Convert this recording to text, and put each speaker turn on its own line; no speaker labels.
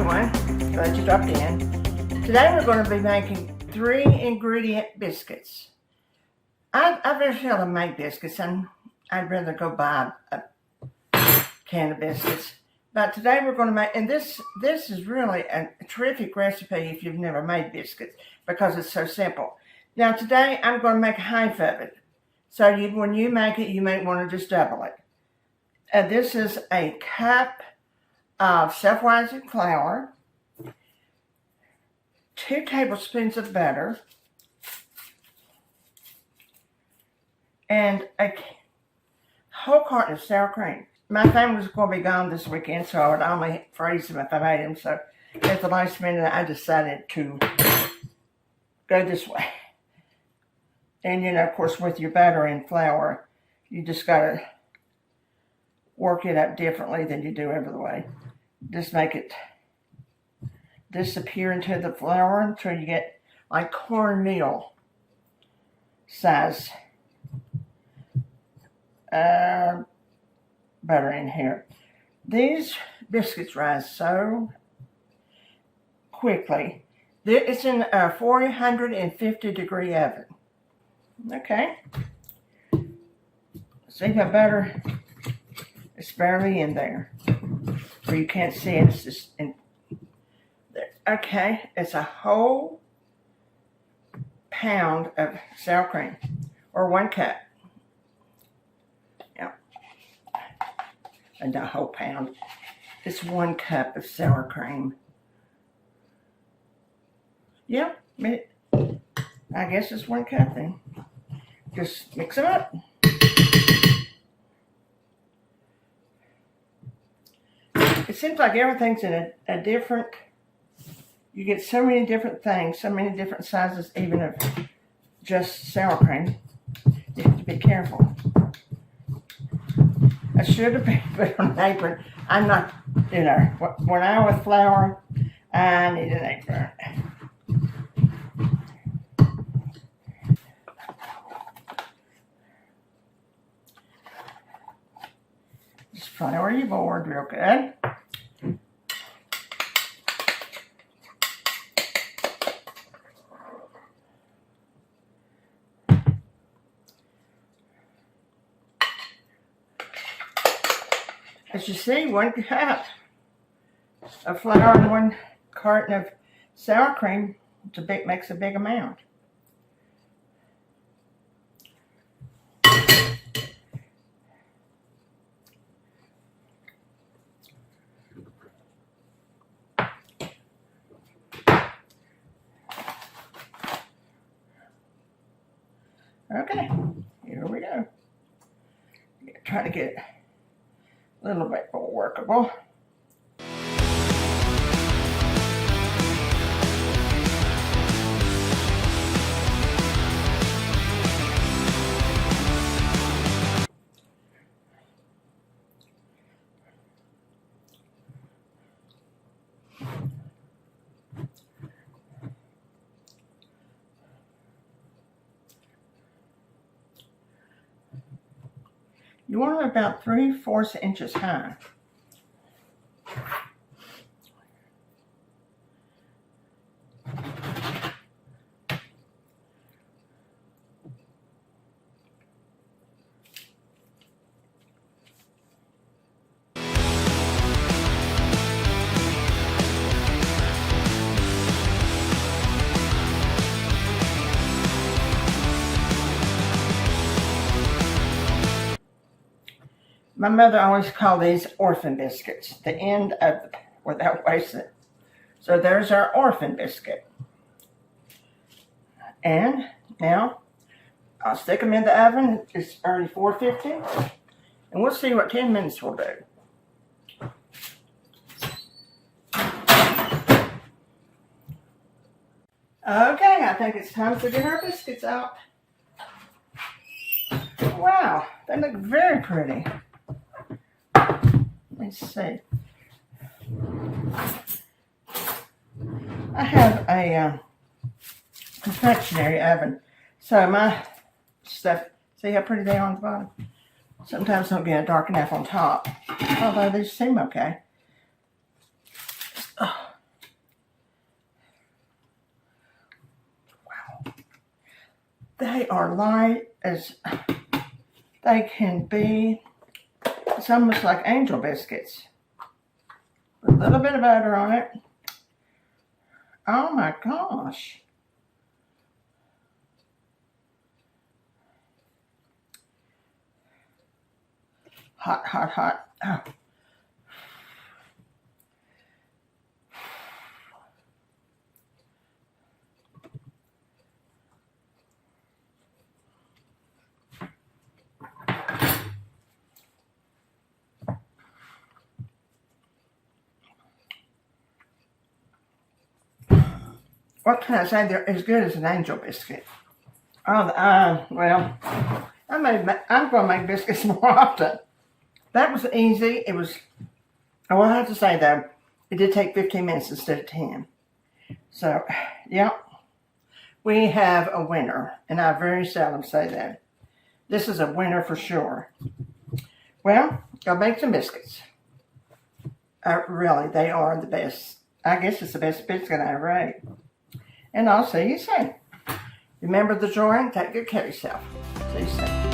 everyone, glad you dropped in. Today we're going to be making 3 ingredient biscuits. I very seldom make biscuits, and I'd rather go buy a can of biscuits. But today we're going to make, and this is really a terrific recipe if you've never made biscuits, because it's so simple. Now today I'm going to make half of it. So when you make it, you may want to just double it. This is a cup of self-rising flour, 2 tablespoons of butter, and a whole carton of sour cream. My family was going to be gone this weekend, so I would only freeze them if I made them. So at the last minute, I decided to go this way. And, you know, of course, with your butter and flour, you just got to work it up differently than you do every other way. Just make it disappear into the flour until you get like cornmeal size butter in here. These biscuits rise so quickly. It's in a 450 degree oven. Okay. See my butter? It's barely in there. Where you can't see it. It's just in there. Okay. It's a whole pound of sour cream. Or 1 cup. Yeah. And not a whole pound. It's 1 cup of sour cream. Yeah. I guess it's 1 cup then. Just mix them up. It seems like everything's in a different, you get so many different things, so many different sizes, even of just sour cream. You have to be careful. I should have been put on an apron. I'm not, you know, when I with flour, I need an apron. Just flour your board real good. As you see, 1 cup of flour and 1 carton of sour cream makes a big amount. Okay, here we go. Try to get it a little bit more workable. You want them about 3/4 inches high. My mother always called these orphan biscuits, the end of without wasting. So there's our orphan biscuit. And now I'll stick them in the oven. It's already 450. And we'll see what 10 minutes will do. Okay, I think it's time to get our biscuits out. Wow, they look very pretty. Let's see. I have a confectionery oven, so my stuff, see how pretty they are on the bottom? Sometimes don't get dark enough on top, although they seem okay. Oh, They are light as they can be. It's almost like angel biscuits. A little bit of butter on it. Oh my gosh. Hot, hot, hot. Oh. What can I say? They're as good as an angel biscuit. Oh, well, I'm going to make biscuits more often. That was easy. It was, oh, I have to say though, it did take 15 minutes instead of 10. So, yeah, we have a winner, and I very seldom say that. This is a winner for sure. Well, go make some biscuits. Really, they are the best. I guess it's the best biscuit I ever ate. And I'll see you soon. Remember the drawing? Take good care of yourself. See you soon.